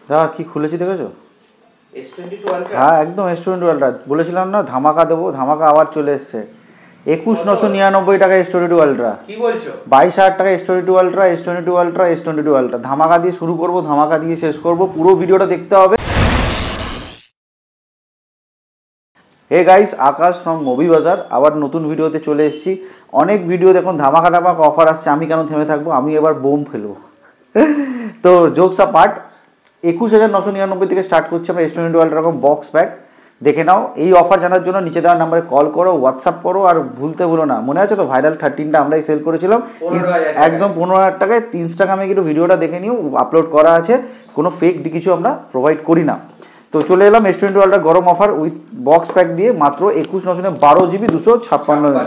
দাদা কি খুলেছি দেখেছো? S22 ultra. হ্যাঁ একদম S22 আলট্রা, বলেছিলাম না ধামাকা দেবো, ধামাকা আবার চলে এসছে। 21,999 টাকা S22 আলট্রা। কি বলছো? 22,000 টাকা S22 ultra, S22 ultra, S22 ultra. ধামাকা দিয়ে শুরু করবো, ধামাকা দিয়ে শেষ করবো, পুরো ভিডিওটা দেখতে হবে। Hey guys, Akash from movie Bazar আবার নতুন ভিডিওতে চলে এসেছি। অনেক ভিডিও দেখুন ধামাকা ধামাকা অফার আসছে, আমি কেন থেমে থাকবো, আমি এবার বোম ফেলবো। তো জোকস পার্ট, 21,999 থেকে স্টার্ট করছি আমরা S22 আলট্রা রকম বক্স প্যাক। দেখে নাও। এই অফার জানার জন্য নিচে দেওয়া নাম্বারে কল করো, হোয়াটসঅ্যাপ করো, আর ভুলতে ভুলো না, মনে আছে তো ভাইরাল 13টা আমরাই সেল করেছিলাম একদম 15,000 টাকায়। ইনস্টাগ্রামে কিন্তু ভিডিওটা দেখে নিও, আপলোড করা আছে, কোনো ফেক কিছু আমরা প্রোভাইড করি না। তো চলে এলাম S22 আলট্রা গরম অফার উইথ বক্স প্যাক দিয়ে মাত্র 21,912 জিবি 256।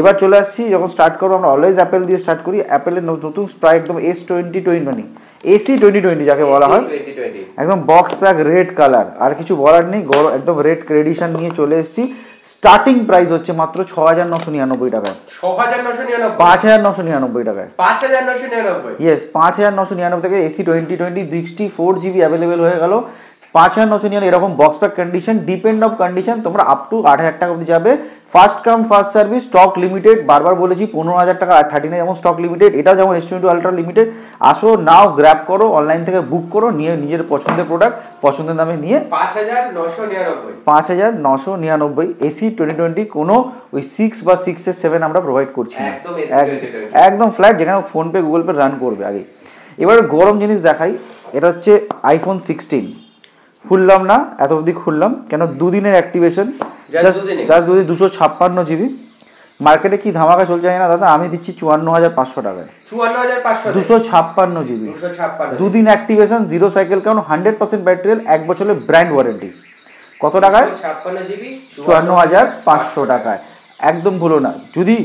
এবার চলে আসছি, যখন স্টার্ট করবো আমরা অলওয়েজ অ্যাপেল দিয়ে স্টার্ট করি। অ্যাপেলের নতুন প্রায় একদম S2020 AC2020 যাকে বলা হয়, একদম বক্স প্যাক রেড কালার, আর কিছু বলার নেই, একদম রেড এডিশন নিয়ে চলে এসেছি। স্টার্টিং প্রাইস হচ্ছে মাত্র 6,999 টাকায়। 5,999 টাকায়। 5,999। ইয়েস, 5,999 থেকে AC2020 64 জিবি অ্যাভেলেবেল হয়ে গেল। 5,999 এরকম box pack condition, depend of condition, তোমরা আপ টু 8,000 টাকা অবধি যাবে। First come first service, stock limited, বারবার বলেছি 15,000 টাকা আর 39 যেমন স্টক লিমিটেড, এটাও যেমন S22 আলট্রা লিমিটেড। আসো নাও, গ্র্যাব করো, অনলাইন থেকে বুক করো, নিয়ে নিজের পছন্দের প্রোডাক্ট পছন্দের দামে নিয়ে 5,999 AC2020। কোনো ওই 6 বা 6/7 আমরা প্রোভাইড করছি না, একদম ফ্ল্যাট, যেখানে ফোনপে গুগল পে রান করবে আগে। এবার গরম জিনিস দেখাই, এটা হচ্ছে আইফোন 16। খুললাম না, এত অবধি খুললাম কেন, দুদিনের অ্যাক্টিভেশন, জাস্ট 256 জিবি। মার্কেটে কি ধামাকা চলছে জানি না দাদা, আমি দিচ্ছি 54,500 টাকায় 256 জিবি, দুদিন activation, zero cycle count, 100% battery, 1 বছরের ব্র্যান্ড ওয়ারেন্টি। কত টাকায়? 54,500 টাকায়। একদম ভুলো না, যদি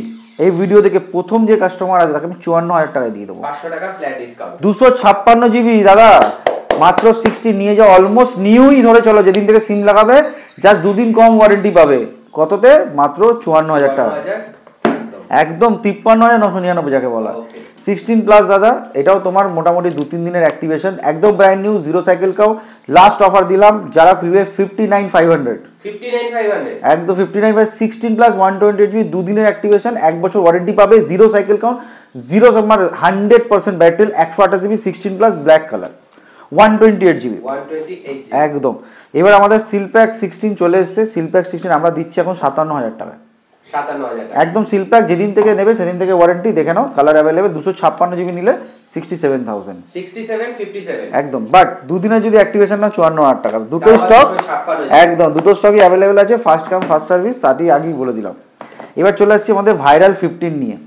এই ভিডিও থেকে প্রথম যে কাস্টমার আছে তাকে আমি 54,000 টাকায় দিয়ে দেবো, 256 জিবি দাদা, মাত্র 60 নিয়ে যাও, অলমোস্ট নিউই ধরে চলো, যেদিন থেকে সিম লাগাবে জাস্ট দুদিন কম ওয়ারেন্টি পাবে। কততে? মাত্র 54,000 টাকা, একদম 53,999 যাকে বলা। 16+ দাদা, এটাও তোমার মোটামুটি 2-3 দিনের অ্যাক্টিভেশন, একদম brand new, zero cycle cow. Last offer দিলাম যারা ফ্রিওয়ে 59,500, একদম 59 16+ 128 জিবি, দুদিনের অ্যাক্টিভেশন, 1 বছর ওয়ারেন্টি পাবে, zero cycle count, zero 100% battery, 128 GB, 16+ black colour, 128 GB একদম। এবার আমাদের সিলপ্যাক 16 চলে এসেছে। সিলপ্যাক 16 আমরা দিচ্ছি এখন 57,000 টাকায়, একদম সিলপ্যাক, যেদিন থেকে নেবে সেদিন থেকে ওয়ারেন্টি, দেখে নাও, কালার অ্যাভেলেবেল। 256 জিবি নিলে 67,000 একদম। বাট দুদিনের যদি অ্যাক্টিভেশন না 54,000 টাকা, দুটো স্টক, একদম দুটো স্টকই অ্যাভেলেবেল আছে, ফার্স্ট কাম ফার্স্ট সার্ভিস, তাতেই আগেই বলে দিলাম। এবার চলে আসছি আমাদের ভাইরাল 15 নিয়ে।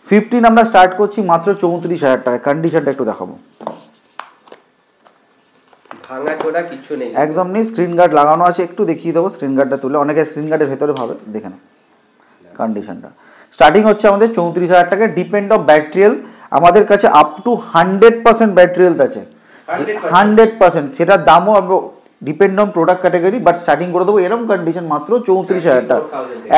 15 আমরা স্টার্ট করছি মাত্র 34,000 টাকায়। কন্ডিশনটা একটু দেখাবো, একদম নেই, স্ক্রিন গার্ড লাগানো আছে, একটু দেখিয়ে দেবো স্ক্রিন গার্ডটা তুলে, অনেকে স্ক্রিন গার্ডের ভেতরে ভাবে, দেখে নাও কন্ডিশনটা। স্টার্টিং হচ্ছে আমাদের 34,000 টাকায়, ডিপেন্ড অফ ব্যাটারিয়াল, আমাদের কাছে আপ টু 100% ব্যাটারিয়াল আছে, 100%, সেটার দামও depend on product category, but starting করে দেবো এরকম কন্ডিশন মাত্র 34,000 টাকা,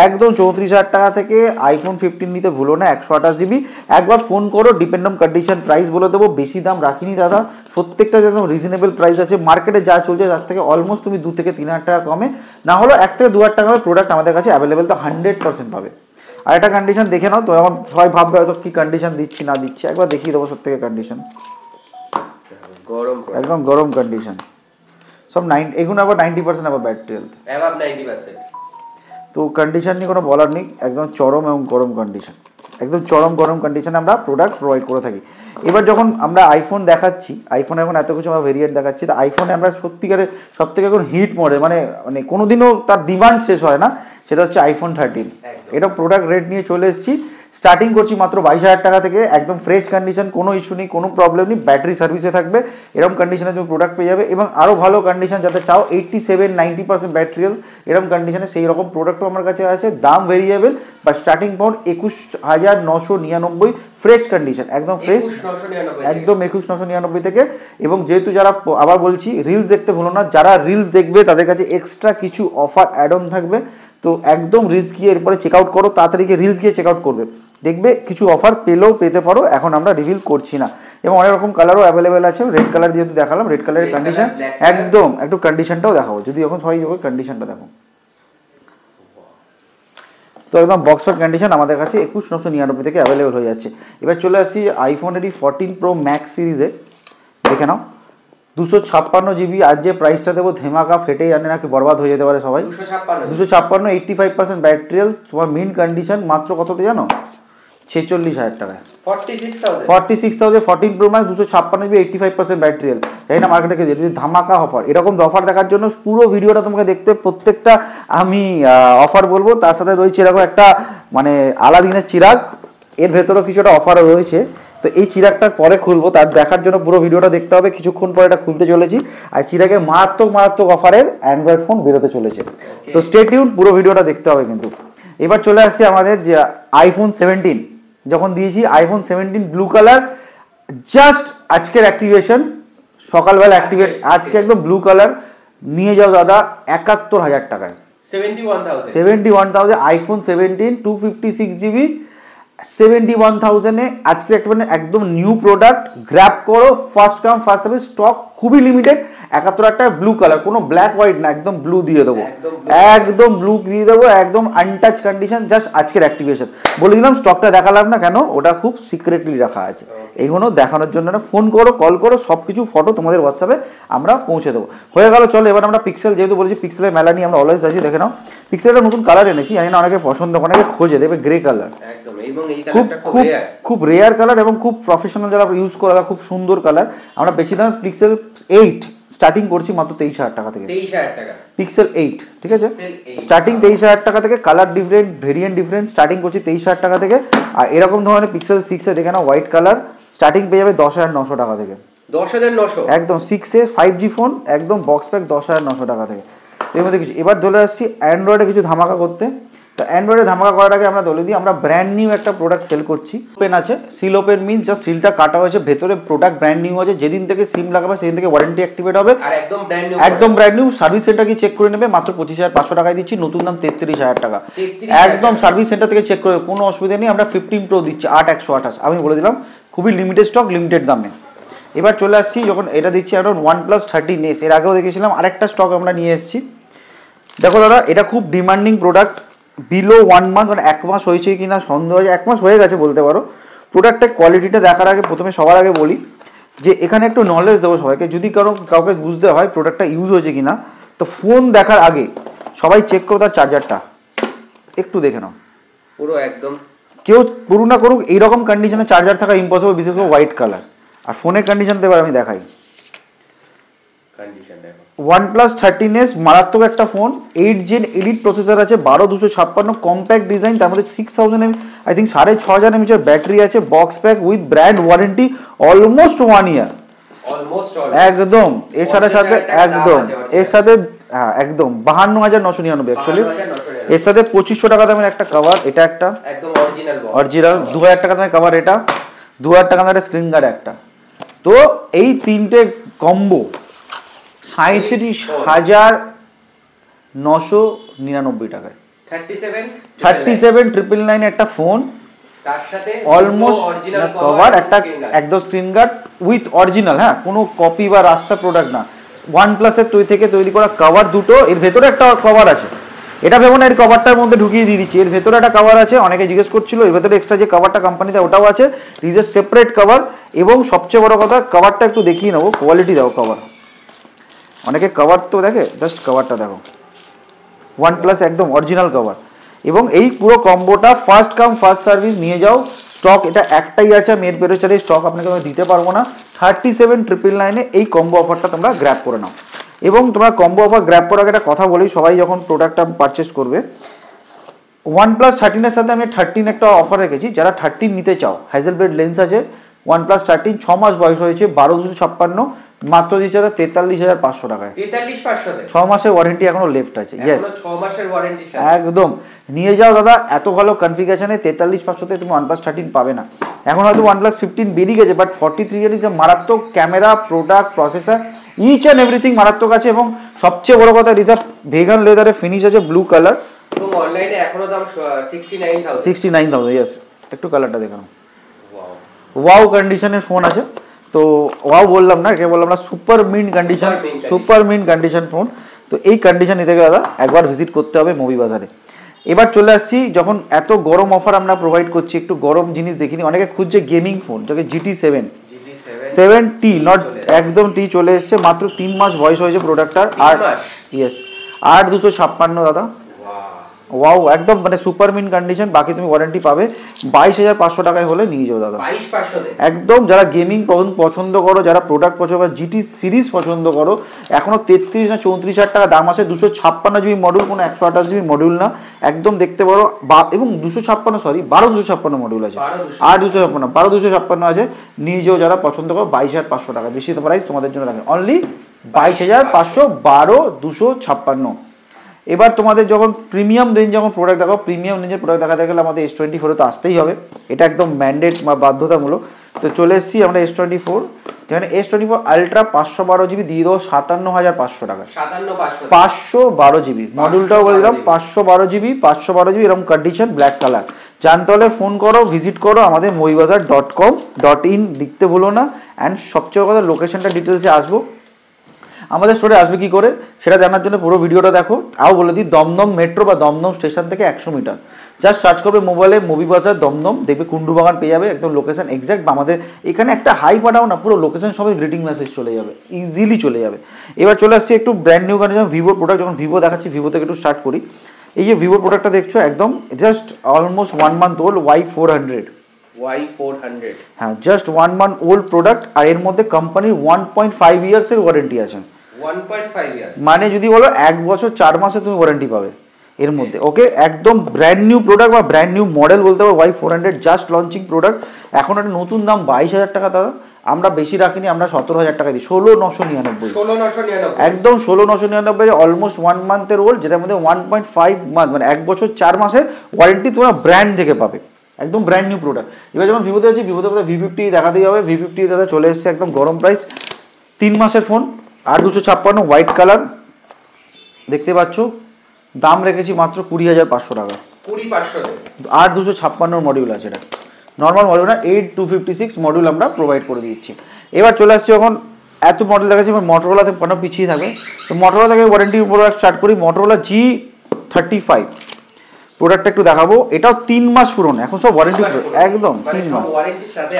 একদম 34,000 টাকা থেকে আইফোন 15 নিতে ভুলো না, 128 জিবি। একবার ফোন করো, ডিপেন্ড অন কন্ডিশন, প্রাইস বলে দেবো, বেশি দাম রাখিনি দাদা, প্রত্যেকটা একদম রিজনেবল প্রাইস আছে। মার্কেটে যা চলছে তার থেকে অলমোস্ট তুমি 2 থেকে 3,000 টাকা কমে, না হলো 1 থেকে 2,000 টাকা প্রোডাক্ট আমাদের কাছে অ্যাভেলেবেল, তো 100% পাবে। আর একটা কন্ডিশন দেখে নাও, তো এখন সবাই ভাববে হয়তো কি কন্ডিশন দিচ্ছি না দিচ্ছি, একবার দেখিয়ে দেবো সব থেকে কন্ডিশন, একদম গরম কন্ডিশন, সব 9, এগুলো আবার 90% আবার ব্যাটারি হেলথ, তো কন্ডিশন নিয়ে কোনো বলার নেই, একদম চরম এবং গরম কন্ডিশন, একদম চরম গরম কন্ডিশনে আমরা প্রোডাক্ট প্রোভাইড করে থাকি। এবার যখন আমরা আইফোন দেখাচ্ছি, আইফোন এখন এত কিছু আমরা ভেরিয়েন্ট দেখাচ্ছি, তো আইফোনে আমরা সত্যিকারে সব থেকে এখন হিট মডেল, মানে কোনোদিনও তার ডিমান্ড শেষ হয় না, সেটা হচ্ছে আইফোন 13। এটা প্রোডাক্ট রেট নিয়ে চলে এসেছি, স্টার্টিং করছি মাত্র 22,000 টাকা থেকে, একদম ফ্রেশ কন্ডিশন, কোনো ইস্যু নেই, কোনো প্রবলেম নেই, ব্যাটারি সার্ভিসে থাকবে, এরকম কন্ডিশনে তুমি প্রোডাক্ট পেয়ে যাবে। এবং আরও ভালো কন্ডিশন যাতে চাও, 87-90% ব্যাটারিয়াল, এরকম কন্ডিশনে সেই রকম প্রোডাক্টও আমার কাছে আছে, দাম ভেরিয়েবল, বা স্টার্টিং পয়েন্ট 21,999 ফ্রেশ কন্ডিশন, একদম ফ্রেশ, একদম 21,999 থেকে। এবং যেহেতু যারা, আবার বলছি, রিলস দেখতে ভুলো না, যারা রিলস দেখবে তাদের কাছে এক্সট্রা কিছু অফার অ্যাড অন থাকবে, তো একদম রিলস গিয়ে এরপরে চেক আউট করো, তাড়াতাড়ি গিয়ে রিলস গিয়ে চেক আউট করবে, দেখবে কিছু অফার পেলেও পেতে পারো, এখন আমরা রিভিল করছি না। এবং অনেক রকম কালারও অ্যাভেলেবেল আছে। রেড কালার যেহেতু দেখালাম, রেড কালারের কন্ডিশন একদম, একটু কন্ডিশনটাও দেখাবো যদি এখন সবাই কন্ডিশনটা দেখো। তো একদম বক্স ফর কন্ডিশন আমাদের কাছে 21,999 থেকে অ্যাভেলেবেল হয়ে যাচ্ছে। এবার চলে আসছি আইফোনেরই 14 প্রো ম্যাক্স সিরিজে, দেখে নাও 256 জিবি। আজ যে প্রাইসটা দেবো ধামাকা, ফেটে জানে না কি বরবাদ হয়ে যেতে পারে সবাই। 256 85% ব্যাটারি হেলথ, তোমার মিন কন্ডিশন মাত্র কততে জানো? 46,000 টাকায় 46,000 14 pro max 256 GB 85% battery health. তাই না মার্কেটে যদি ধামাকা অফার, এরকম অফার দেখার জন্য পুরো ভিডিওটা তোমাকে দেখতে, প্রত্যেকটা আমি অফার বলবো, তার সাথে রয়েছে এরকম একটা মানে আলাদিনের চিরাগ, এর ভেতরেও কিছুটা অফারও রয়েছে। তো এই চিরাগটা পরে খুলবো, তার দেখার জন্য পুরো ভিডিওটা দেখতে হবে, কিছুক্ষণ পরে এটা খুলতে চলেছি। আর চিরাগে মারাত্মক অফারের অ্যান্ড্রয়েড ফোন বেরোতে চলেছে, তো স্টে টিউন, পুরো ভিডিওটা দেখতে হবে কিন্তু। এবার চলে আসছি আমাদের যে আইফোন 17 যখন দিয়েছি, আইফোন 17 ব্লু কালার, জাস্ট আজকের অ্যাক্টিভেশন, সকালবেলা অ্যাক্টিভেট, আজকে একদম ব্লু কালার নিয়ে যাও দাদা 71,000 টাকায়, 71,000 আইফোন 17 256 জিবি 71,000-এ আজকে একদম নিউ প্রোডাক্ট, গ্র্যাব করো, first come first service, stock খুবই লিমিটেড। 71,000 টাকা ব্লু কালার, কোনো ব্ল্যাক হোয়াইট না, একদম ব্লু দিয়ে দেবো, একদম ব্লু দিয়ে দেবো, একদম আনটাচ কন্ডিশন, জাস্ট আজকের অ্যাক্টিভেশন। বলে দিলাম স্টকটা দেখালাম না কেন, ওটা খুব সিক্রেটলি রাখা আছে, এইগুলো দেখানোর জন্য না। ফোন করো, কল করো, সব কিছু ফটো তোমাদের হোয়াটসঅ্যাপে আমরা পৌঁছে দেবো। হয়ে গেল, চলো এবার আমরা পিক্সেল, যেহেতু বলেছি পিক্সেলের মেলা নিয়ে আমরা অলওয়েজ আছি, দেখে নাও পিক্সেলটা নতুন কালার এনেছি, জানি না অনেকে পছন্দ, অনেকে খোঁজে, দেবে গ্রে কালার, খুব রেয়ার কালার এবং খুব প্রফেশনাল যারা ইউজ করে খুব সুন্দর কালার। আমরা বেশি দাম পিক্সেল 8 স্টার্টিং করছি মাত্র 23,000 টাকা থেকে, পিক্সেল 8, ঠিক আছে, স্টার্টিং 23,000 টাকা থেকে, colour different, variant different, starting করছি 23,000 টাকা থেকে। আর এরকম ধরনের পিক্সেল 6 দেখে না হোয়াইট কালার, স্টার্টিং পেয়ে যাবে 10,900 টাকা থেকে, 10,900 একদম 6 5G ফোন, একদম বক্স প্যাক 10,900 টাকা থেকে। এর মধ্যে কিছু, এবার চলে আসছি অ্যান্ড্রয়েডে কিছু ধামাকা করতে। তো অ্যান্ড্রয়েডে ধামাকা করার আগে আমরা বলে দিই, আমরা ব্র্যান্ড নিউ একটা প্রোডাক্ট সেল করছি। পেন আছে, সিল ওপেন মিনস জাস্ট সিলটা কাটা হয়েছে, ভেতরে প্রোডাক্ট ব্র্যান্ড নিউ আছে, যেদিন থেকে সিম লাগাবে সেদিন থেকে ওয়ারেন্টি অ্যাক্টিভেট হবে, আর একদম ব্র্যান্ড নিউ। সার্ভিস সেন্টার কি চেক করে নেবে, মাত্র 25,500 টাকায় দিচ্ছি, নতুন দাম 33,000 টাকা, একদম সার্ভিস সেন্টার থেকে চেক করে, কোনো অসুবিধা নেই। আমরা 15 প্রো দিচ্ছি 8,128, আমি বলে দিলাম খুবই লিমিটেড স্টক, লিমিটেড দামে। এবার চলে আসছি যখন এটা দিচ্ছি এখন OnePlus 13s, এর আগেও দেখেছিলাম, আরেকটা স্টক আমরা নিয়ে এসেছি। দেখো দাদা, এটা খুব ডিমান্ডিং প্রোডাক্ট, বিলো 1 মান্থ, মানে 1 মাস হয়েছে কিনা সন্দেহ আছে, 1 মাস হয়ে গেছে বলতে পারো। প্রোডাক্টের কোয়ালিটিটা দেখার আগে প্রথমে সবার আগে বলি যে এখানে একটু নলেজ দেবো সবাইকে, যদি কাউকে বুঝতে হয় প্রোডাক্টটা ইউজ হয়েছে কিনা, তো ফোন দেখার আগে সবাই চেক করো তার চার্জারটা, একটু দেখে নাও, পুরো একদম, কেউ করুক না করুক এইরকম কন্ডিশনে চার্জার থাকা ইম্পসিবল, বিশেষ করে হোয়াইট কালার। আর ফোনের কন্ডিশনটা এবার আমি দেখাই, OnePlus 13s মারাত্মক একটা ফোন, 8 Gen এলিট প্রসেসর আছে, 12,256 কম্প্যাক্ট ডিজাইন, তার মধ্যে 6000 mAh I think 6,500 mAh battery আছে, box pack with brand warranty almost 1 year, একদম এর সাথে একদম এর সাথে হ্যাঁ একদম 52,999 অ্যাকচুয়ালি, এর সাথে 2,500 টাকা দামের একটা কভার, এটা একটা একদম অরিজিনাল 2,000 টাকা দামের কভার, এটা 2,000 টাকা দামের স্ক্রিন গার্ড একটা। তো এই তিনটে কম্বো 37,999 টাকায়, 37,999 একটা ফোন, তার সাথে অলমোস্ট কভার, একটা একদম স্ক্রিন গার্ড উইথ অরিজিনাল, হ্যাঁ কোনো কপি বা রাস্তা প্রোডাক্ট না, OnePlus এর তৈরি করা কভার দুটো, এর ভেতরে একটা কভার আছে, এটা ভেবো না এর কভারটার মধ্যে ঢুকিয়ে দিয়ে দিচ্ছি, এর ভেতরে একটা কভার আছে, অনেকে জিজ্ঞেস করছিল এর ভেতরে এক্সট্রা যে কভারটা কোম্পানি দেয় ওটাও আছে, নিজের সেপারেট কভার। এবং সবচেয়ে বড় কথা, কভারটা একটু দেখিয়ে নেবো, কোয়ালিটি দাও কভার, অনেকে কভার তো দেখে, জাস্ট কভারটা দেখো, OnePlus একদম অরিজিনাল কভার। এবং এই পুরো কম্বোটা ফার্স্ট কাম ফার্স্ট সার্ভিস, নিয়ে যাও, স্টক এটা একটাই আছে, আমি এর বেরোচ্ছে স্টক আপনাকে আমি দিতে পারবো না। 37,999 এই কম্বো অফারটা তোমরা গ্র্যাব করে নাও। এবং তোমরা কম্বো অফার গ্র্যাব করার আগে একটা কথা বলি, সবাই যখন প্রোডাক্টটা পারচেস করবে, OnePlus 13 এর সাথে আমি 13 একটা অফার রেখেছি, যারা 13 নিতে চাও, হ্যাজেলব্লেড লেন্স আছে, OnePlus 13 6 মাস বয়স হয়েছে, 12,256 মাত্র দিচ্ছে 43,500 টাকায়, 6 মাসের ওয়ারেন্টি এখনো লেফট আছে, ইয়েস 6 মাসের ওয়ারেন্টি একদম নিয়ে যাও দাদা, এত ভালো কনফিগারেশনে 43,500 তুমি OnePlus 13 পাবে না। এখন হয়তো OnePlus 15 বেরিয়ে গেছে, বাট 43 এর যে মারাত্মক camera, product, processor, each and everything মারাত্মক আছে। এবং সবচেয়ে বড় কথা, রিজার্ভ ভেগান লেদারে ফিনিশ আছে, ব্লু কালার, এবং অনলাইনে এখনো দাম 69,000, ইয়েস, একটু কালারটা দেখুন, ওয়াও কন্ডিশনের ফোন আছে। তো ওয়াও বললাম না, একে বললাম না super mint condition, super mint condition phone. তো এই কন্ডিশন নিতে গেলে দাদা একবার ভিজিট করতে হবে মুভি বাজারে। এবার চলে আসছি, যখন এত গরম অফার আমরা প্রোভাইড করছি, একটু গরম জিনিস দেখিনি। অনেকে খুঁজছে গেমিং ফোন, যাকে GT7 T, নট একদম টি চলে এসছে, মাত্র 3 মাস বয়স হয়েছে প্রোডাক্টটার। আর ইয়েস 8256 দাদা, ওয়াও একদম মানে সুপার মিন কন্ডিশন। বাকি তুমি ওয়ারেন্টি পাবে। 22,500 টাকায় হলে নিয়ে যাও দাদা, একদম। যারা গেমিং পছন্দ করো, যারা প্রোডাক্ট পছন্দ করো, GT সিরিজ পছন্দ করো, এখনো 33 না 34,000 টাকা দাম আছে। 256 GB মডিউল, কোনো 128 GB মডিউল না, একদম দেখতে পারো। এবং 12,256 মডিউল আছে, আর 12,256 আছে। নিয়ে যাও যারা পছন্দ করো। 22,500 টাকা, বেশি প্রাইস তোমাদের জন্য রাখে, অনলি 22,500, 12,256। এবার তোমাদের যখন প্রিমিয়াম রেঞ্জ যখন প্রোডাক্ট দেখো, প্রিমিয়াম রেঞ্জের প্রোডাক্ট দেখাতে গেলে আমাদের S24 তো আসতেই হবে, এটা একদম ম্যান্ডেট বা বাধ্যতামূলক। তো চলে এসেছি আমরা S24, যেখানে S24 আলট্রা 512 GB দিয়ে দেবো 57,500 টাকা। 512 GB মডিউলটাও বলে দিলাম, 512 GB, 512 GB এরকম কন্ডিশন, ব্ল্যাক কালার। জানতে হলে ফোন করো, ভিজিট করো আমাদের mobibazaar.com.in লিখতে ভুলো না। অ্যান্ড সবচেয়ে কথা লোকেশনটা ডিটেলসে আসবো, আমাদের স্টোরে আসবে কি করে সেটা জানার জন্য পুরো ভিডিওটা দেখো। তাও বলে দিই, দমদম মেট্রো বা দমদম স্টেশন থেকে 100 মিটার জাস্ট সার্চ করবে মোবাইলে মুভি বাজার দমদম, দেখবে কুন্ডু বাগান পেয়ে যাবে, একদম লোকেশন এক্স্যাক্ট। আমাদের এখানে একটা হাই পাঠাও না, পুরো লোকেশন সবাই গ্রিটিং মেসেজ চলে যাবে, ইজিলি চলে যাবে। এবার চলে আসছি একটু ব্র্যান্ড নিউ কন্ডিশন ভিভোর প্রোডাক্ট। যখন ভিভো দেখাচ্ছি, ভিভো থেকে একটু স্টার্ট করি। এই যে ভিভোর প্রোডাক্টটা দেখছো, একদম just almost 1 month old, Y400, হ্যাঁ জাস্ট 1 মান্থ ওল্ড প্রোডাক্ট। আর এর মধ্যে কোম্পানির 1.5 ইয়ার্সের ওয়ারেন্টি আছে। 1.5 ইয়ার্স মানে যদি বলো 1 বছর 4 মাসে তুমি ওয়ারেন্টি পাবে এর মধ্যে। ওকে, একদম ব্র্যান্ড নিউ প্রোডাক্ট বা ব্র্যান্ড নিউ মডেল বলতে পারো। Y400 জাস্ট লঞ্চিং প্রোডাক্ট, এখন একটা নতুন দাম 22,000 টাকা দাদা। আমরা বেশি রাখিনি, আমরা 17,000 টাকা দিই, 16,999, একদম 16,999, অলমোস্ট 1 মান্থের ওল্ড, যেটার মধ্যে 1.5 মান্থ মানে 1 বছর 4 মাসের ওয়ারেন্টি তোমরা ব্র্যান্ড থেকে পাবে, একদম ব্র্যান্ড নিউ প্রোডাক্ট। এবার যখন ভিভোতে আছি, ভিভোতে V50 দেখাতেই হবে। V50 দাদা চলে এসছে একদম গরম প্রাইস, 3 মাসের ফোন, 8256, হোয়াইট কালার দেখতে পাচ্ছ। দাম রেখেছি মাত্র 20,500 টাকা, 8256 মডিউল আছে, এটা নর্মাল মডিউল না, 8256 মডিউল আমরা প্রোভাইড করে দিচ্ছি। এবার চলে আসছি, যখন এত মডেল দেখাচ্ছি, এবার মোটরোলাতে কোনো পিছিয়ে থাকবে। তো মোটরোলা থেকে ওয়ারেন্টির উপর স্টার্ট করি। মোটরোলা G35 প্রোডাক্টটা একটু দেখাবো। এটাও 3 মাস পুরনো, এখন সব ওয়ারেন্টি, একদম 3 মাস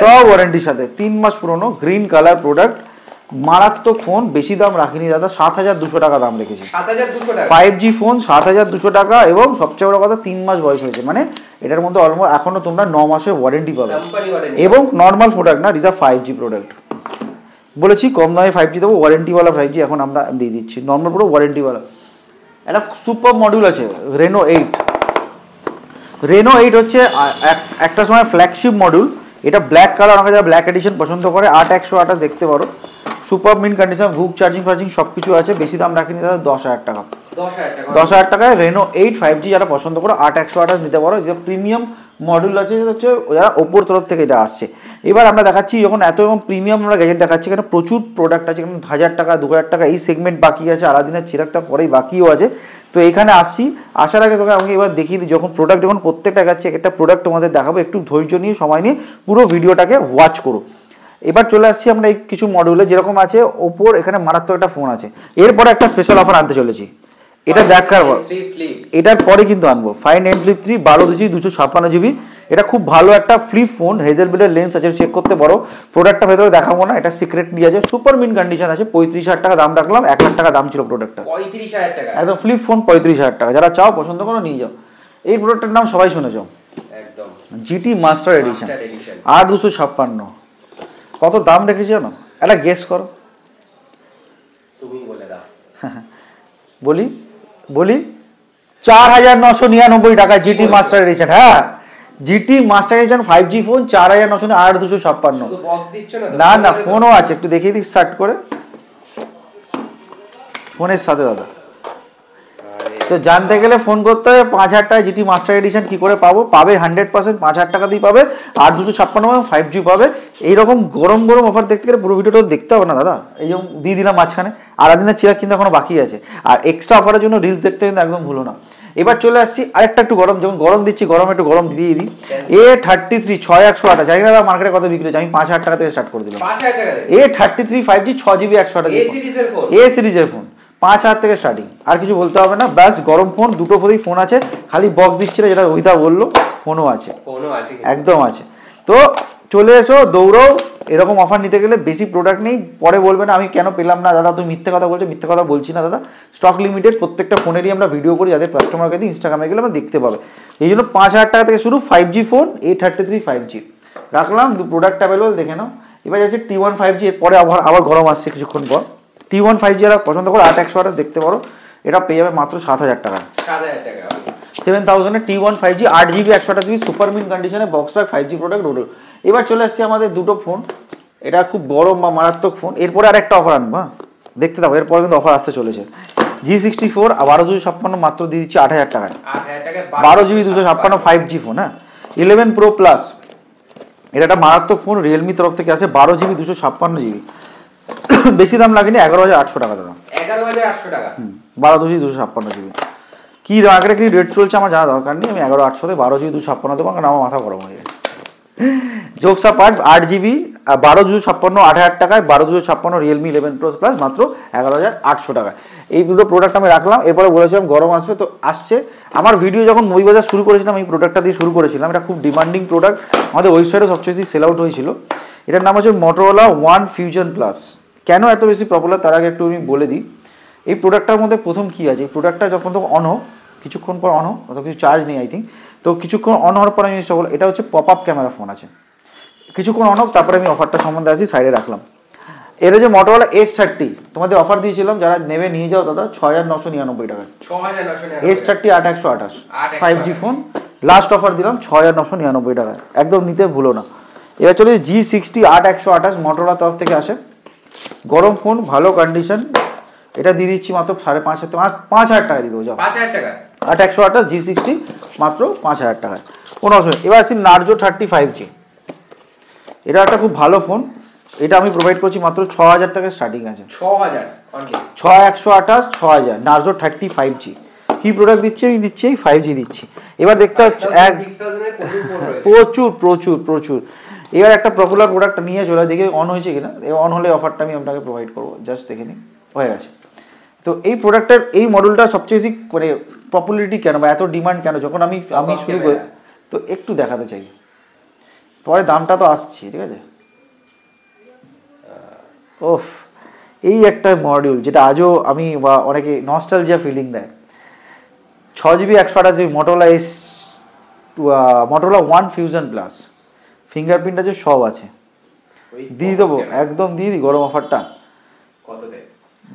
সব ওয়ারেন্টির সাথে, 3 মাস পুরনো, গ্রিন কালার প্রোডাক্ট, মারাত্মক ফোন। বেশি দাম রাখিনি দাদা, 7,200 টাকা দাম রেখেছি। 5G ফোন 7,200 টাকা, এবং সবচেয়ে বড় কথা 3 মাস বয়স হয়েছে, মানে এটার মধ্যে অলমোস্ট এখনো তোমরা 9 মাসের ওয়ারেন্টি পাবে। এবং নর্মাল প্রোডাক্ট না, রিজার্ভ 5G প্রোডাক্ট বলেছি, কম দামে 5G দেবো, ওয়ারেন্টিওয়ালা 5G এখন আমরা দিয়ে দিচ্ছি, নর্মাল পুরো ওয়ারেন্টিওয়ালা। একটা সুপার মডিউল আছে রেনো 8 হচ্ছে একটা সময় ফ্ল্যাগশিপ মডিউল। এটা ব্ল্যাক কালার, আমাকে যারা ব্ল্যাক এডিশন পছন্দ করে, 8128 দেখতে পারো, সুপার মিন কন্ডিশন, ভুক চার্জিং সব কিছু আছে। বেশি দাম রাখিনি দাদা, 10,000 টাকা, 10,000 টাকায় রেনো 8 5G যারা পছন্দ করো 8128 নিতে পারো। যে প্রিমিয়াম মডিউল আছে সেটা হচ্ছে যারা ওপোর তরফ থেকে এটা আসছে। এবার আমরা দেখাচ্ছি, যখন এত এবং প্রিমিয়াম আমরা গ্যাজেট দেখাচ্ছি, এখানে প্রচুর প্রোডাক্ট আছে, এখানে 1,000 টাকা 2,000 টাকা এই সেগমেন্ট বাকি আছে, আলাদিনের চিরাগটা পরেই বাকিও আছে। তো এখানে আসছি, আসার আগে তোকে আমাকে এবার দেখিয়ে দিই, যখন প্রোডাক্ট যখন প্রত্যেকটা দেখাচ্ছি, একটা প্রোডাক্ট তোমাদের দেখাবো, একটু ধৈর্য নিয়ে সময় নিয়ে পুরো ভিডিওটাকে ওয়াচ করো। এবার চলে আসছি আমরা এই কিছু মডিউলে, যেরকম আছে ওপোর এখানে মারাত্মক একটা ফোন আছে। এরপরে একটা স্পেশাল অফার আনতে চলেছি, এটা দেখার পর, এটার পরে কিন্তু আনবো Find N Flip 3 12 256 GB। এটা খুব ভালো একটা ফ্লিপ ফোন, হেজেলবেলের লেন্স আছে, চেক করতে পারো। প্রোডাক্টটা ভেতরে দেখাবো না, এটা সিক্রেটলি আছে, সুপার মিন কন্ডিশন আছে। 35,000 টাকা দাম রাখলাম, 1 লাখ টাকা দাম ছিল প্রোডাক্টটা, 35,000 টাকা একদম ফ্লিপ ফোন 35,000 টাকা। যারা চাও পছন্দ করো নিয়ে যাও। এই প্রোডাক্টের নাম সবাই শুনেছো, একদম GT মাস্টার এডিশন, 8256। কত দাম রেখেছি জানো? একটা গেস করো, তুমি বলে দাও। বলি 4,999 টাকা GT মাস্টার এডিশন। হ্যাঁ, GT master edition 5G phone 4,900, 8256। না না, ফোনও আছে, একটু দেখিয়ে দিই স্টার্ট করে, ফোনের সাথে দাদা। তো জানতে গেলে ফোন করতে হবে। 5,000 টাকা GT মাস্টার এডিশন কি করে পাবো? পাবে 100%, 5,000 টাকা দিয়ে পাবে, 8256 5G পাবে। এইরকম গরম গরম অফার দেখতে গেলে পুরো ভিডিওটা দেখতে হবে না দাদা, এই যেমন দিয়ে দিলাম মাঝখানে। আলাদিনের চিরাগ কিন্তু এখনো বাকি আছে, আর এক্সট্রা অফারের জন্য রিলস দেখতে কিন্তু একদম ভুলো না। এবার চলে আসছি আরেকটা একটু গরম, যখন গরম দিচ্ছি গরম একটু গরম দিয়ে দিই। A33 6128, জানি না মার্কেটে কত বিক্রি হচ্ছে, আমি 5000 টাকা থেকে স্টার্ট করে দিলাম। A33 5G 6GB 128, এ সিরিজের ফোন 5000 থেকে স্টার্টিং, আর কিছু বলতে হবে না, ব্যাস গরম ফোন। দুটো ফোনেই ফোন আছে, খালি বক্স দিচ্ছিল যেটা রোহিতা বললো, ফোনও আছে, একদম আছে। তো চলে এসো, দৌড়াও। এরকম অফার নিতে গেলে বেশি প্রোডাক্ট নেই, পরে বলবে না আমি কেন পেলাম না দাদা, তুমি মিথ্যে কথা বলছো। মিথ্যে কথা বলছি না দাদা, স্টক লিমিটেড, প্রত্যেকটা ফোনেরই আমরা ভিডিও করি, যাদের কাস্টমারকে দিই, ইনস্টাগ্রামে গেলে আমরা দেখতে পাবে। এই জন্য 5000 টাকা থেকে শুরু 5G ফোন, A33 5G রাখলাম। প্রোডাক্ট অ্যাভেলেবল দেখে নাও। এবার যাচ্ছে T1 5G, পরে আবার গরম আসছে কিছুক্ষণ পর। T1 5G যারা পছন্দ করো 8128 দেখতে পারো, এটা পেয়ে যাবে মাত্র 7000 টাকা। 7000 এ T1 5G 8GB 128GB super mint কন্ডিশনে box pack 5G product road. এবার চলে আসছে আমাদের দুটো ফোন, এটা খুব গরম বা মারাত্মক ফোন। এরপরে আরেকটা অফার আনবো, হ্যাঁ দেখতে থাকো, এরপরে কিন্তু অফার আসতে চলেছে। G64 12GB মাত্র দিয়ে দিচ্ছি 8000 টাকায়, 12GB 256 5G ফোন, হ্যাঁ 11 Pro Plus। এটা একটা মারাত্মক ফোন, রিয়েলমি তরফ থেকে আসে, 12GB 256GB, বেশি দাম লাগেনি, 11800 টাকা দাদা, 11800 টাকা, 12GB 256GB। কি আগে কি রেট চলছে আমার জানা দরকার নেই, আমি 11800 12GB 256 দেবো, কারণ আমার মাথা গরম হয়ে গেছে। জোকসা পার্ট 8GB 12GB 256 8000 টাকায়, 12GB 256 রিয়েলমি 11 Pro Plus মাত্র 11800 টাকায়। এই দুটো প্রোডাক্ট আমি রাখলাম। এরপরে বলেছিলাম গরম আসবে, তো আসছে। আমার ভিডিও যখন মৌবাজার শুরু করেছিলাম, এই প্রোডাক্টটা দিয়ে শুরু করেছিলাম। এটা খুব ডিমান্ডিং প্রোডাক্ট, আমাদের ওয়েবসাইটে সবচেয়ে বেশি সেল আউট হয়েছিল। এটার নাম হচ্ছে Motorola One Fusion Plus। কেন এত বেশি পপুলার তার আগে একটু আমি বলে দিই। এই প্রোডাক্টটার মধ্যে প্রথম কি আছে, এই প্রোডাক্টটা যখন তো অন হোক, কিছুক্ষণ পর অন হোক, অত কিছু চার্জ নেই আই থিঙ্ক, তো কিছুক্ষণ অন হওয়ার পর আমি জিনিসটা বললাম, এটা হচ্ছে পপ আপ ক্যামেরা ফোন আছে। কিছুক্ষণ অন হোক, তারপরে আমি অফারটা সম্বন্ধে আসি, সাইডে রাখলাম। এর যে Motorola S30 তোমাদের অফার দিয়েছিলাম, যারা নেবে নিয়ে যাও দাদা 6999 টাকা, S30 8128 5G phone, last offer দিলাম 6999 টাকা, একদম নিতে ভুলো না। এবার চলে G60 8128 Motorola তরফ থেকে আসে, গরম ফোন, ভালো কন্ডিশন। এটা দিয়ে দিচ্ছি মাত্র 5000 টাকা দিয়ে দেবো, যাও 5000 টাকা, 8128 G60 মাত্র 5000 টাকায়, কোনো অসুবিধা। এবার আসছি Narzo 30 5G। এটা একটা খুব ভালো ফোন, এটা আমি প্রোভাইড করছি মাত্র 6000 টাকা স্টার্টিং আছে, 6128 6000 Narzo 30 5G। কি প্রোডাক্ট দিচ্ছি আমি, দিচ্ছি 5G দিচ্ছি। এবার দেখতে হচ্ছে প্রচুর প্রচুর প্রচুর। এবার একটা পপুলার প্রোডাক্ট নিয়ে চলে, দেখে অন হয়েছে কিনা, অন হলে অফারটা আমি আপনাকে প্রোভাইড করবো, জাস্ট দেখে নিই, হয়ে গেছে। তো এই প্রোডাক্টের এই মডেলটা সবচেয়ে বেশি মানে পপুলারিটি কেন বা এত ডিমান্ড কেন, যখন আমি শুরু করি, তো একটু দেখাতে চাই, পরে দামটা তো আসছে, ঠিক আছে। ওফ, এই একটা মডিউল যেটা আজও আমি বা অনেকে নস্টালজিয়া ফিলিং দেয়, 6GB 128GB Motorola One Fusion Plus, fingerprint আছে, সব আছে, দিয়ে দেবো, একদম দিয়ে দিই গরম অফারটা,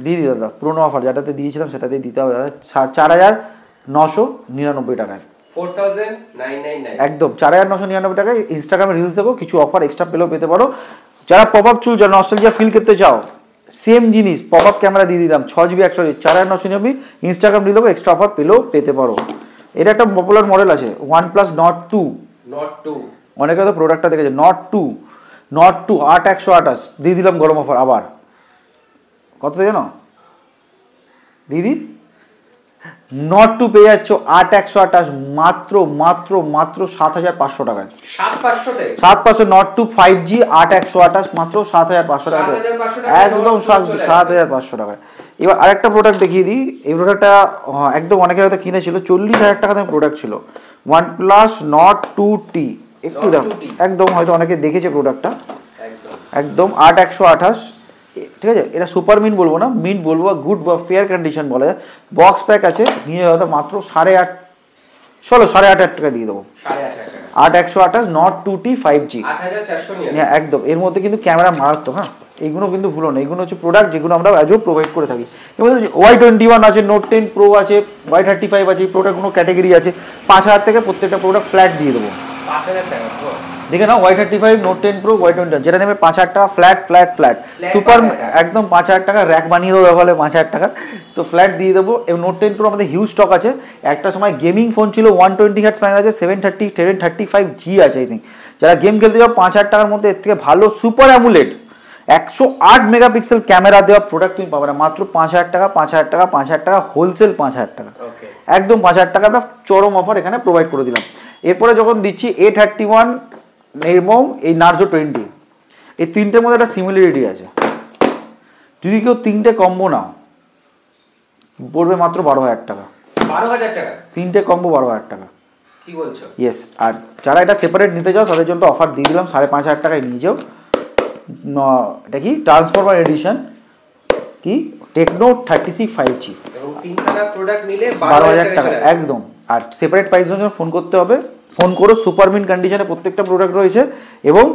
দিয়ে দিই দাদা, পুরোনো অফার যেটাতে দিয়েছিলাম সেটাতেই দিতে হবে দাদা, 4999 টাকায়, 4999 একদম 4999 টাকায়। ইনস্টাগ্রামে রিলস দেবো, কিছু অফার এক্সট্রা পেলেও পেতে পারো। যারা পপ আপ চুল, যারা নস্টালজিয়া ফিল করতে চাও, সেম জিনিস পপ আপ ক্যামেরা দিয়ে দিলাম 6GB 128 4999, ইনস্টাগ্রাম রিল দেবো, এক্সট্রা অফার পেলেও পেতে পারো। এটা একটা পপুলার মডেল আছে OnePlus Nord 2, অনেকে তো প্রোডাক্টটা দেখেছে, Nord 2 8128 দিয়ে দিলাম গরম অফার। আবার কত জানো দিদি, Nord 2 পেয়ে যাচ্ছ 8128 মাত্র মাত্র মাত্র 7500 টাকায়, 7500 Nord 2 5G 8128 মাত্র 7500 টাকা, একদম 7500 টাকায়। এবার আরেকটা প্রোডাক্ট দেখিয়ে দিই। এই প্রোডাক্টটা একদম অনেকে হয়তো কিনেছিল, 40000 টাকা দামের প্রোডাক্ট ছিল, OnePlus Nord 2T। একটু দাম, একদম হয়তো অনেকে দেখেছে প্রোডাক্টটা, একদম 8128, ঠিক আছে। এটা সুপার মিন বলবো না, মিন বলবো, গুড বা ফেয়ার কন্ডিশন বলা যায়। বক্স প্যাক আছে, নিয়ে যাওয়া মাত্র 8,500 টাকা দিয়ে দেবো, 8128 Nord 2T 5G, একদম। এর মধ্যে কিন্তু ক্যামেরা মারাত্মক, হ্যাঁ এইগুলো কিন্তু ভুলো না, এগুলো হচ্ছে প্রোডাক্ট যেগুলো আমরা আজও প্রোভাইড করে থাকি। এবার Y21 আছে, Note 10 Pro আছে, Y35 আছে, এই প্রোডাক্টগুলো ক্যাটাগরি আছে। 5000 থেকে প্রত্যেকটা প্রোডাক্ট ফ্ল্যাট দিয়ে দেবো, 5000 টাকা দেখে নাও। Y35 Note 10 Pro Y21 যেটা নেবে 5000 টাকা ফ্ল্যাট ফ্ল্যাট ফ্ল্যাট, সুপার একদম 5000 টাকা, র্যাক বানিয়ে দেবো তাহলে 5000 টাকা, তো ফ্ল্যাট দিয়ে দেবো। এবং Note 10 Pro আমাদের হিউজ স্টক আছে। একটা সময় গেমিং ফোন ছিল, 120Hz প্যানেল আছে, 735G আছে আই থিঙ্ক। যারা গেম খেলতে যাও 5000 টাকার মধ্যে এর থেকে ভালো সুপার অ্যামুলেট 108 মেগাপিক্সেল ক্যামেরা দেওয়া প্রোডাক্ট তুমি পাবে না, মাত্র 5000 টাকা, 5000 টাকা, 5000 টাকা হোলসেল, 5000 টাকা। একদম 5,000 টাকা আমরা চরম অফার এখানে প্রোভাইড করে দিলাম। এরপরে যখন দিচ্ছি A31 এবং এই নার্জো 20, এই তিনটের মধ্যে একটা সিমিলারিটি আছে। যদি কেউ তিনটে কম্বো নাও পড়বে মাত্র 12,000 টাকা। 12,000 টাকা তিনটে কম্বো 12,000 টাকা। কি বলছো? ইয়েস। আর যারা এটা সেপারেট নিতে চাও তাদের জন্য অফার দিয়ে দিলাম 5,500 টাকায় নিয়ে যাও। এটা কি ট্রান্সফরমার এডিশন, কি টেকনো 36 5G, এবং তিনখানা প্রোডাক্ট নিলে 12,000 টাকা একদম। আর সেপারেট প্রাইস জন্য ফোন করতে হবে, ফোন করো। সুপার মিন্ট কন্ডিশনে প্রত্যেকটা প্রোডাক্ট রয়েছে এবং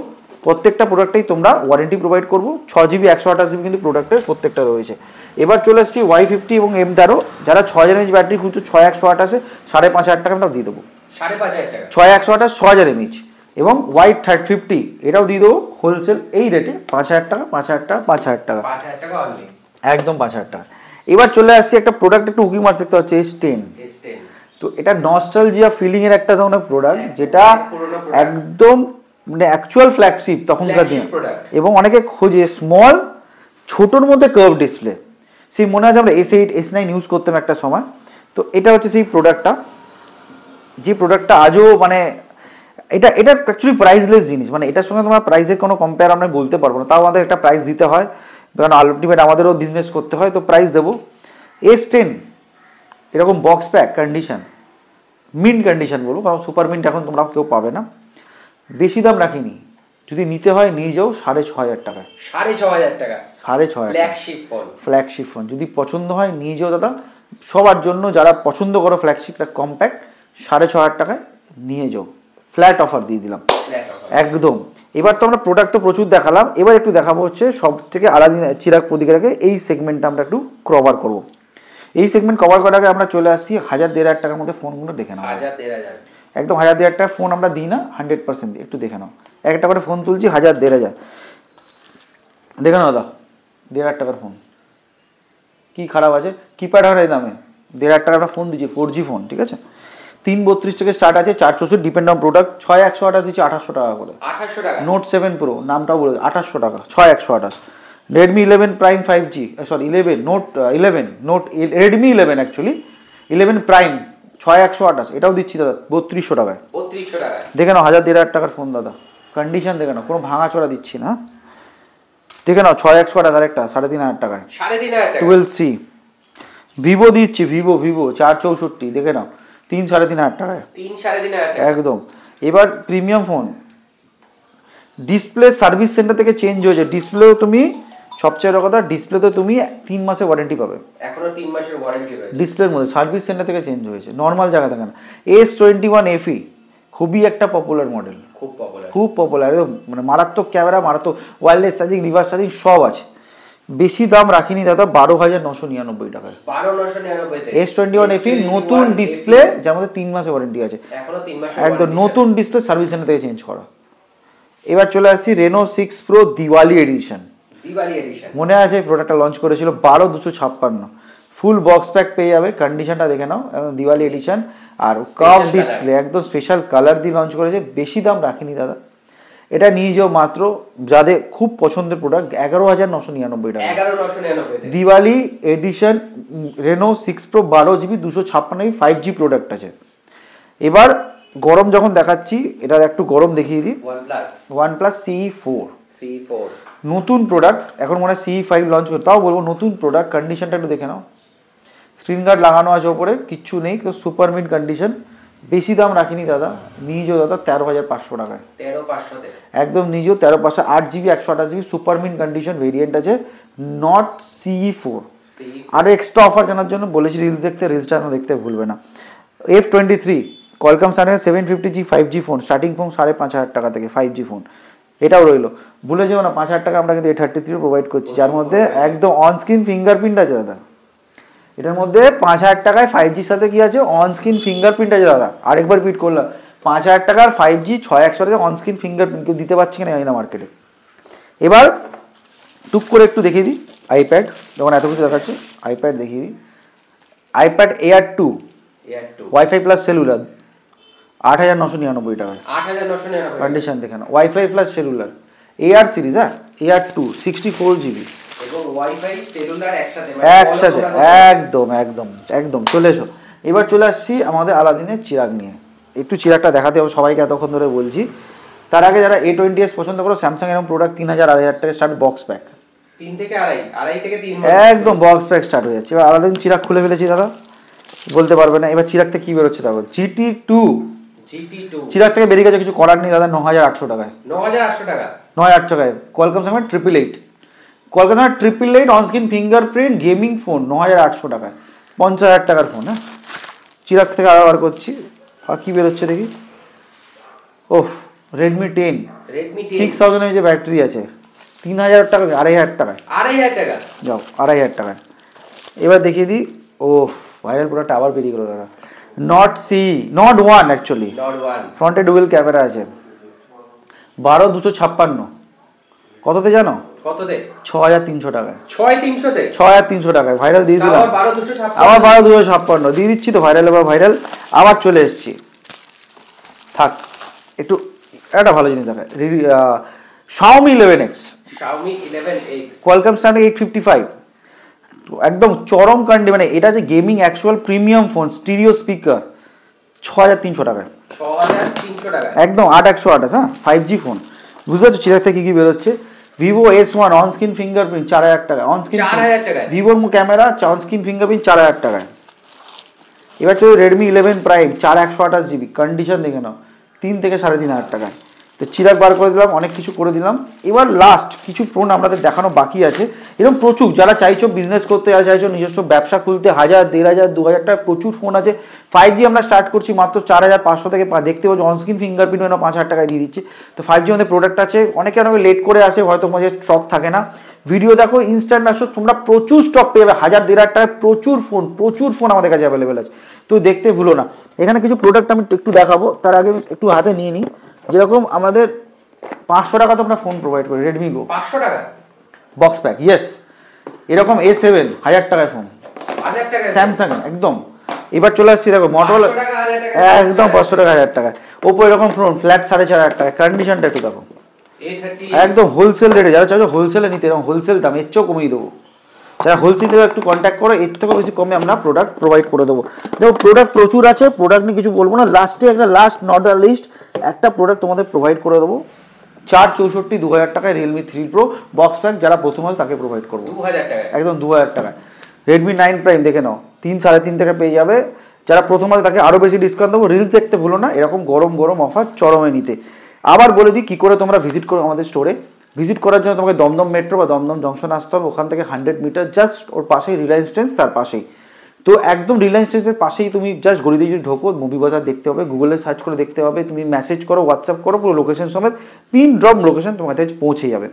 প্রত্যেকটা প্রোডাক্টেই তোমরা ওয়ারেন্টি প্রোভাইড করবো। 6GB 128GB কিন্তু প্রোডাক্টের প্রত্যেকটা রয়েছে। এবার চলে এসেছি Y50 এবং M13, যারা 6000 mAh ব্যাটারি খুঁজছো 6128 5,500 টাকা আমরা দিয়ে দেবো। 5,500 টাকা 6128 6000 mAh এবং Y50 এটাও দিয়ে দেবো হোলসেল এই রেটে 5,000 টাকা 5,000 টাকা 5,000 টাকা 5,000 টাকা অনলি, একদম 5,000 টাকা। এবার চলে আসছি একটা প্রোডাক্ট একটু উকি মার্কস দেখতে হচ্ছে S10। তো এটা নস্টালজিয়া ফিলিং এর একটা ধরনের প্রোডাক্ট, যেটা একদম মানে অ্যাকচুয়াল ফ্ল্যাগশিপ তখনকার দিনে, এবং অনেকে খোঁজে স্মল ছোটোর মধ্যে কার্ভ ডিসপ্লে। সেই মনে আছে আমরা S8 S9 ইউজ করতাম একটা সময়। তো এটা হচ্ছে সেই প্রোডাক্টটা, যে প্রোডাক্টটা আজও মানে এটা অ্যাকচুয়ালি প্রাইসলেস জিনিস, মানে এটার সঙ্গে তোমার প্রাইসের কোনো কম্পেয়ার আমরা বলতে পারবো না। তাও আমাদের একটা প্রাইস দিতে হয়, কারণ আলটিমেট আমাদেরও বিজনেস করতে হয়, তো প্রাইস দেবো। S10 এরকম box pack condition, mint condition বলবো, কারণ সুপার মিন্ট এখন তোমরা কেউ পাবে না। বেশি দাম রাখিনি, যদি নিতে হয় নিয়ে যাও 6,500 টাকায়। 6,500 টাকা 6,500 ফ্ল্যাগশিপ ফোন, ফ্ল্যাগশিপ ফোন যদি পছন্দ হয় নিয়ে যাও দাদা। সবার জন্য যারা পছন্দ করো ফ্ল্যাগশিপটা কম্প্যাক্ট, 6,500 টাকায় নিয়ে যাও, ফ্ল্যাট অফার দিয়ে দিলাম একদম। এবার তো আমরা প্রোডাক্ট তো প্রচুর দেখালাম, এবার একটু দেখাবো হচ্ছে সব থেকে আলাদা চিরাগ প্রতীকের আগে এই সেগমেন্টটা আমরা একটু কভার করবো। এই সেগমেন্ট কভার করার আগে আমরা চলে আসছি 1,000-1,500 টাকার মধ্যে ফোনগুলো দেখে নাও। 1,000-1,500 একদম 1,000-1,500 টাকার ফোন আমরা দিই না, 100% একটু দেখে নাও। একটা করে ফোন তুলছি 1,000-1,500 দেখে নাও দাদা। 1,500 টাকার ফোন কি খারাপ আছে? কিপ্যাড হয় এই দামে 1,500 টাকার ফোন দিচ্ছি, 4G ফোন, ঠিক আছে। 332 থেকে স্টার্ট আছে, 464 ডিপেন্ড অন প্রোডাক্ট। 6,128 দিচ্ছি 800 টাকা করে। 800 টাকা নোট 7 প্রো নামটাও বলে 800 টাকা, 6,128। Redmi 11 prime 5G, sorry 11 note 11 note Redmi 11 actually 11 prime 6,128, এটাও দিচ্ছি দাদা 3200 টাকায়। 3200 টাকা দেখে নাও, 1,000-1,500 টাকার ফোন দাদা, কন্ডিশন দেখে নাও, কোনো ভাঙা চড়া দিচ্ছি না। দেখে নাও 6,128 আরেকটা 3,500 টাকায়, 3,500 টাকা 12C। ভিভো দিচ্ছি, ভিভো 464, দেখে নাও 3,500 টাকায়, 3,500 টাকা একদম। এবার premium phone, display service centre থেকে চেঞ্জ হয়েছে। ডিসপ্লেও তুমি সবচেয়ে বড় কথা, ডিসপ্লেতে তুমি 3 মাসের ওয়ারেন্টি পাবে, এখনো 3 মাসের ওয়ারেন্টি রয়েছে ডিসপ্লের মধ্যে। সার্ভিস সেন্টার থেকে চেঞ্জ হয়েছে, নর্মাল জায়গা থাকে না। S21 FE খুবই একটা পপুলার মডেল, খুব পপুলার, একদম মানে মারাত্মক ক্যামেরা, মারাত্মক ওয়্যারলেস চার্জিং, রিভার্স চার্জিং সব আছে। বেশি দাম রাখিনি দাদা, 12,999 টাকায়। 12,999 S21 FE নতুন ডিসপ্লে, যার মধ্যে 3 মাসের ওয়ারেন্টি আছে, এখনো 3 মাসের একদম নতুন ডিসপ্লে, সার্ভিস সেন্টার থেকে চেঞ্জ করা। এবার চলে আসছি Reno 6 Pro দিওয়ালি এডিশন। মনে আছে প্রোডাক্টটা লঞ্চ করেছিল 12,256, ফুল বক্স প্যাক পেয়ে যাবে। কন্ডিশনটা দেখে নাও, একদম দিওয়ালি এডিশন, আর কার্ভ ডিসপ্লে, একদম স্পেশাল কালার দিয়ে লঞ্চ করেছে। বেশি দাম রাখিনি দাদা, এটা নিয়ে যাও মাত্র, যাদের খুব পছন্দের প্রোডাক্ট, 11,999 টাকা। 11,999 Diwali edition Reno 6 Pro 12GB 256 5G product আছে। এবার গরম যখন দেখাচ্ছি, এটা একটু গরম দেখিয়ে দিই। OnePlus CE4 নতুন প্রোডাক্ট, এখন মনে হয় CE5 লঞ্চ করে, তাও বলবো নতুন প্রোডাক্ট। কন্ডিশনটা একটু দেখে নাও, স্ক্রিন গার্ড লাগানো আছে ওপরে, কিচ্ছু নেই, সুপার মিন্ট কন্ডিশন। বেশি দাম রাখিনি দাদা, নিয়ে যাও দাদা 13,500 টাকায়, 13,500 একদম নিয়ে যাও 13,500। 8GB 128GB super mint condition variant আছে, নট CE4। আর এক্সট্রা অফার জানার জন্য বলেছি রিলস দেখতে, রিলসটা দেখতে ভুলবে না। F23 Qualcomm Snapdragon 750G 5G phone, starting phone 5,500 টাকা থেকে 5G ফোন, এটাও রইলো। ভুলে যাও না 5,000 টাকা আমরা কিন্তু A33 প্রোভাইড করছি, যার মধ্যে একদম অন স্ক্রিন ফিঙ্গারপ্রিন্ট আছে দাদা। এটার মধ্যে 5,000 টাকায় 5Gর সাথে কি আছে, অন স্ক্রিন ফিঙ্গারপ্রিন্ট আছে দাদা। আরেকবার রিপিট করলাম, 5,000 টাকার 5G 6,100 টাকা অন স্ক্রিন ফিঙ্গারপ্রিন্ট, কেউ দিতে পারছে কিনা জানি না মার্কেটে। এবার টুক করে একটু দেখিয়ে দিই আইপ্যাড, যখন এত কিছু দেখাচ্ছি আইপ্যাড দেখিয়ে দিই। IPad Air 2 WiFi plus cellular 8,999 টাকায়, 8,999 কন্ডিশন দেখে নাও। WiFi plus cellular Air series, হ্যাঁ Air 2 64GB এবং ওয়াইফাই সেলুলার একসাথে, একদম একদম একদম চলে এসো। এবার চলে আসছি আমাদের আলাদিনের চিরাগ নিয়ে। একটু চিরাগটা দেখাতে হবে সবাইকে, এতক্ষণ ধরে বলছি। তার আগে যারা A20s পছন্দ করো, স্যামসাং এরকম প্রোডাক্ট 3000 2500 টাকা স্টার্ট, বক্স প্যাক 3 থেকে আড়াই থেকে 3, একদম বক্স প্যাক স্টার্ট হয়ে যাচ্ছে। এবার আলাদিন চিরাগ খুলে ফেলেছি দাদা, বলতে পারবে না। এবার চিরাগ থেকে কি বেরোচ্ছে দেখো, GT2 চিরাগ থেকে বেরিয়ে গেছে, কিছু করার নেই দাদা। 9800 টাকায়, 9800 টাকা, 9800 টাকায় Qualcomm Snapdragon 888, Qualcomm Snapdragon 888 on screen fingerprint gaming phone 9800 টাকায়, 50000 টাকার ফোন। হ্যাঁ, চিরাগ থেকে আবার বার করছি, আর কি বেরোচ্ছে দেখি। ওহ, Redmi 10 6000 এর যে ব্যাটারি আছে, 3000 টাকা, 2500 টাকায়, 2500 টাকা, যাও 2500 টাকায়। এবার দেখিয়ে দিই, ওহ ভাইরাল প্রোডাক্ট আবার বেরিয়ে গেল দাদা। Nord 1 অ্যাকচুয়ালি, ফ্রন্টে ডুয়েল ক্যামেরা আছে, 12256, কততে জানো? কততে? 6300 টাকায়, 6300 তে, 6300 টাকায় ভাইরাল দিয়ে দিলাম। আবার 12256 দিয়ে দিচ্ছি তো, ভাইরাল এবার ভাইরাল আবার চলে এসেছি। থাক, একটু একটা ভালো জিনিস দেখায়, Xiaomi 11X, কোয়ালকম স্ন্যাপড্রাগন 855, একদম চরম কান্ডি, মানে এটা যে gaming actual premium phone, stereo speaker, 6300 টাকায়, 6300 টাকা, একদম 8128। হ্যাঁ, 5G ফোন। বুঝতে পারছো চিরাগ থেকে কি বেরোচ্ছে? Vivo S1 on screen fingerprint 4000 টাকা, অন স্ক্রিন 4000 টাকা, ভিভোর ক্যামেরা অন স্ক্রিন ফিঙ্গারপ্রিন্ট 4000 টাকায়। এবার চলো Redmi 11 Prime 4128GB, কন্ডিশন দেখে নাও, 3 থেকে 3500 টাকায়। তো চিরাগ বার করে দিলাম, অনেক কিছু করে দিলাম। এবার লাস্ট কিছু ফোন আমাদের দেখানো বাকি আছে, এরকম প্রচুর। যারা চাইছো বিজনেস করতে, যারা চাইছো নিজস্ব ব্যবসা খুলতে, 1000 1500 2000 টাকা প্রচুর ফোন আছে। 5G আমরা স্টার্ট করছি মাত্র 4500 থেকে, দেখতে পাচ্ছ অনস্ক্রিন ফিঙ্গারপ্রিন্ট 5000 টাকায় দিয়ে দিচ্ছে। তো 5G আমাদের প্রোডাক্ট আছে, অনেকে লেট করে আসে, হয়তো তোমাদের স্টক থাকে না। ভিডিও দেখো, ইনস্ট্যান্ট আসো, তোমরা প্রচুর স্টক পেয়ে যাবে, 1000 1500 টাকায় প্রচুর ফোন আমাদের কাছে অ্যাভেলেবেল আছে। তো দেখতে ভুলো না। এখানে কিছু প্রোডাক্ট আমি একটু দেখাবো, তার আগে একটু হাতে নিয়ে নিই। যেরকম আমাদের 500 টাকা তো আমরা ফোন প্রোভাইড করি, রেডমি গো 500 টাকা বক্স প্যাক, ইয়েস। এরকম A7 1000 টাকায় ফোন, 1000 টাকা স্যামসাং একদম। এবার চলে আসছি দেখো মোটরোলা, একদম 500 টাকা 1000 টাকায়। ওপো এরকম ফোন ফ্ল্যাট 4500 টাকায়, কন্ডিশনটা একটু দেখো, একদম হোলসেল রেটে। যারা চাইছো হোলসেলে নিতে, এরকম হোলসেল দাম, এর চেয়েও কমিয়ে দেবো। যারা হোলসেল দেবে একটু কন্ট্যাক্ট করো, এর থেকেও বেশি কমে আমরা প্রোডাক্ট প্রোভাইড করে দেবো। দেখো প্রোডাক্ট প্রচুর আছে, প্রোডাক্ট নিয়ে কিছু বলবো না। লাস্টে একটা নট আ লিস্ট, একটা প্রোডাক্ট তোমাদের প্রোভাইড করে দেবো 464 2000 টাকায়, Realme 3 Pro বক্স প্যাক। যারা প্রথম আসে তাকে প্রোভাইড করবো 2000 টাকা, একদম 2000 টাকায়। Redmi 9 Prime দেখে নাও, 3 3.5 থেকে পেয়ে যাবে। যারা প্রথম আসে তাকে আরও বেশি ডিসকাউন্ট দেবো। রিলস দেখতে ভুলো না, এরকম গরম অফার চরমে নিতে। আবার বলে দিই কী করে তোমরা ভিজিট করো আমাদের স্টোরে। ভিজিট করার জন্য তোমাকে দমদম মেট্রো বা দমদম জংশন আসতে হবে, ওখান থেকে 100 মিটার জাস্ট ওর পাশেই রিলায়েন্স ট্রেন্ডস, তার পাশেই। তো একদম রিলায়েন্স ট্রেন্ডসের পাশেই তুমি জাস্ট গড়িয়ে দিয়ে ঢোকো, মুভি বাজার দেখতে হবে, গুগলে সার্চ করে দেখতে হবে, তুমি মেসেজ করো, হোয়াটসঅ্যাপ করো, পুরো লোকেশন সমেত পিন ড্রপ লোকেশন তোমার কাছে পৌঁছে যাবে।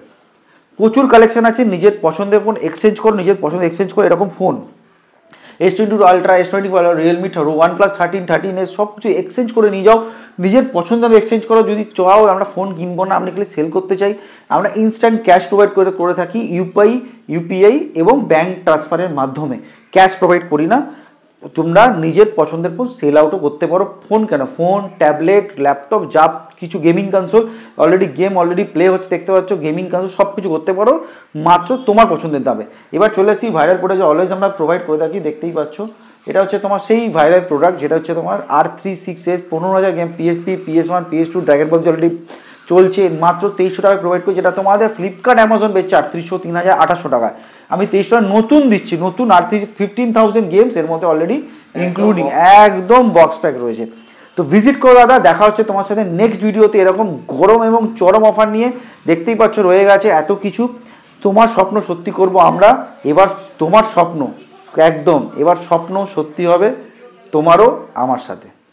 প্রচুর কালেকশন আছে, নিজের পছন্দের ফোন এক্সচেঞ্জ করো, নিজের পছন্দ এক্সচেঞ্জ করো। এরকম phone S22 Ultra, S24 Ultra, Realme 1+ 13, 13s সব কিছু এক্সচেঞ্জ করে নিয়ে যাও, নিজের পছন্দ হবে এক্সচেঞ্জ করো। যদি চাও আমরা ফোন কিনবো না, আপনি খালি সেল করতে চাই, আমরা ইনস্ট্যান্ট ক্যাশ প্রোভাইড করে থাকি, ইউপিআই এবং ব্যাঙ্ক ট্রান্সফারের মাধ্যমে। ক্যাশ প্রোভাইড করি না। তোমরা নিজের পছন্দের ফোন সেল আউটও করতে পারো। ফোন কেন, ফোন, ট্যাবলেট, ল্যাপটপ, যা কিছু gaming console, game already play হচ্ছে দেখতে পাচ্ছ, গেমিং কনসোল সব কিছু করতে পারো মাত্র তোমার পছন্দের দামে। এবার চলে আসছি ভাইরাল প্রোডাক্ট, অলওয়েজ আমরা প্রোভাইড করে থাকি, দেখতেই পাচ্ছ। এটা হচ্ছে তোমার সেই ভাইরাল প্রোডাক্ট যেটা হচ্ছে তোমার R36s 15000 game, PSP, PS1, PS2, Dragon Ball already চলছে, মাত্র 2300 টাকায় প্রোভাইড করি। যেটা তোমাদের ফ্লিপকার্ট, অ্যামাজন বেচছে 3800, 3800 টাকায়, আমি 2300 টাকা নতুন দিচ্ছি। নতুন R15,000 গেমস এর মধ্যে অলরেডি ইনক্লুডিং, একদম বক্স প্যাক রয়েছে। তো ভিজিট করো দাদা, দেখা হচ্ছে তোমার সাথে নেক্সট ভিডিওতে এরকম গরম এবং চরম অফার নিয়ে। দেখতেই পাচ্ছ রয়ে গেছে এত কিছু। তোমার স্বপ্ন সত্যি করব আমরা এবার, তোমার স্বপ্ন একদম, এবার স্বপ্ন সত্যি হবে তোমারও আমার সাথে।